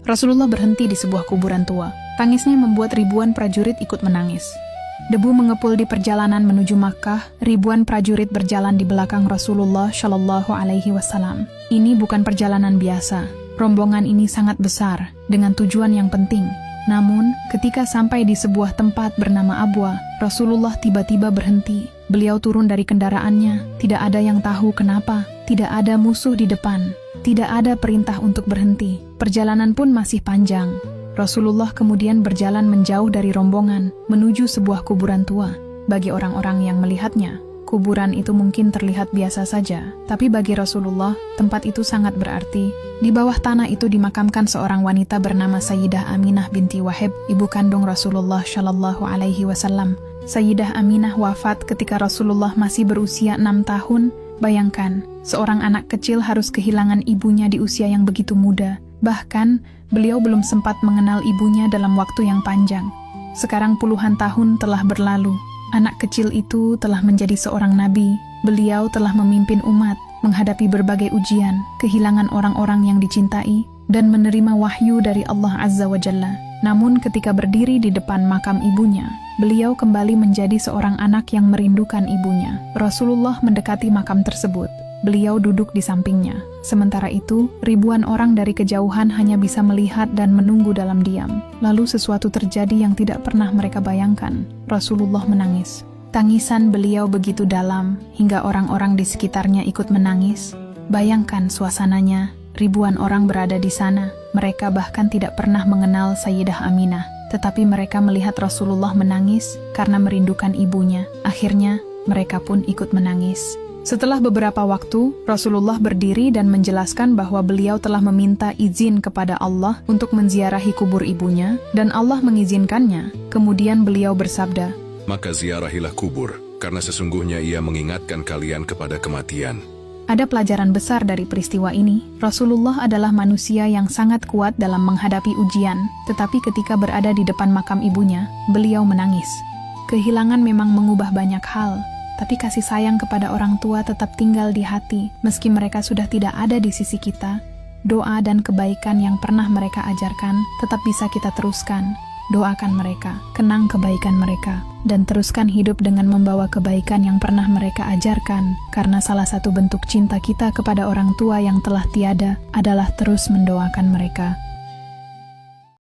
Rasulullah berhenti di sebuah kuburan tua. Tangisnya membuat ribuan prajurit ikut menangis. Debu mengepul di perjalanan menuju Makkah. Ribuan prajurit berjalan di belakang Rasulullah Shallallahu Alaihi Wasallam. Ini bukan perjalanan biasa. Rombongan ini sangat besar, dengan tujuan yang penting. Namun, ketika sampai di sebuah tempat bernama Abwa, Rasulullah tiba-tiba berhenti. Beliau turun dari kendaraannya, tidak ada yang tahu kenapa, tidak ada musuh di depan, tidak ada perintah untuk berhenti. Perjalanan pun masih panjang. Rasulullah kemudian berjalan menjauh dari rombongan, menuju sebuah kuburan tua. Bagi orang-orang yang melihatnya, kuburan itu mungkin terlihat biasa saja, tapi bagi Rasulullah, tempat itu sangat berarti. Di bawah tanah itu dimakamkan seorang wanita bernama Sayyidah Aminah binti Wahib, ibu kandung Rasulullah Shallallahu Alaihi Wasallam. Sayyidah Aminah wafat ketika Rasulullah masih berusia 6 tahun. Bayangkan, seorang anak kecil harus kehilangan ibunya di usia yang begitu muda. Bahkan, beliau belum sempat mengenal ibunya dalam waktu yang panjang. Sekarang puluhan tahun telah berlalu. Anak kecil itu telah menjadi seorang nabi. Beliau telah memimpin umat, menghadapi berbagai ujian, kehilangan orang-orang yang dicintai, dan menerima wahyu dari Allah Azza wa Jalla. Namun ketika berdiri di depan makam ibunya, beliau kembali menjadi seorang anak yang merindukan ibunya. Rasulullah mendekati makam tersebut. Beliau duduk di sampingnya. Sementara itu, ribuan orang dari kejauhan hanya bisa melihat dan menunggu dalam diam. Lalu sesuatu terjadi yang tidak pernah mereka bayangkan. Rasulullah menangis. Tangisan beliau begitu dalam, hingga orang-orang di sekitarnya ikut menangis. Bayangkan suasananya, ribuan orang berada di sana. Mereka bahkan tidak pernah mengenal Sayyidah Aminah. Tetapi mereka melihat Rasulullah menangis karena merindukan ibunya. Akhirnya, mereka pun ikut menangis. Setelah beberapa waktu, Rasulullah berdiri dan menjelaskan bahwa beliau telah meminta izin kepada Allah untuk menziarahi kubur ibunya, dan Allah mengizinkannya. Kemudian beliau bersabda, "Maka ziarahilah kubur, karena sesungguhnya ia mengingatkan kalian kepada kematian." Ada pelajaran besar dari peristiwa ini. Rasulullah adalah manusia yang sangat kuat dalam menghadapi ujian, tetapi ketika berada di depan makam ibunya, beliau menangis. Kehilangan memang mengubah banyak hal, tapi kasih sayang kepada orang tua tetap tinggal di hati, meski mereka sudah tidak ada di sisi kita. Doa dan kebaikan yang pernah mereka ajarkan tetap bisa kita teruskan. Doakan mereka, kenang kebaikan mereka, dan teruskan hidup dengan membawa kebaikan yang pernah mereka ajarkan, karena salah satu bentuk cinta kita kepada orang tua yang telah tiada adalah terus mendoakan mereka.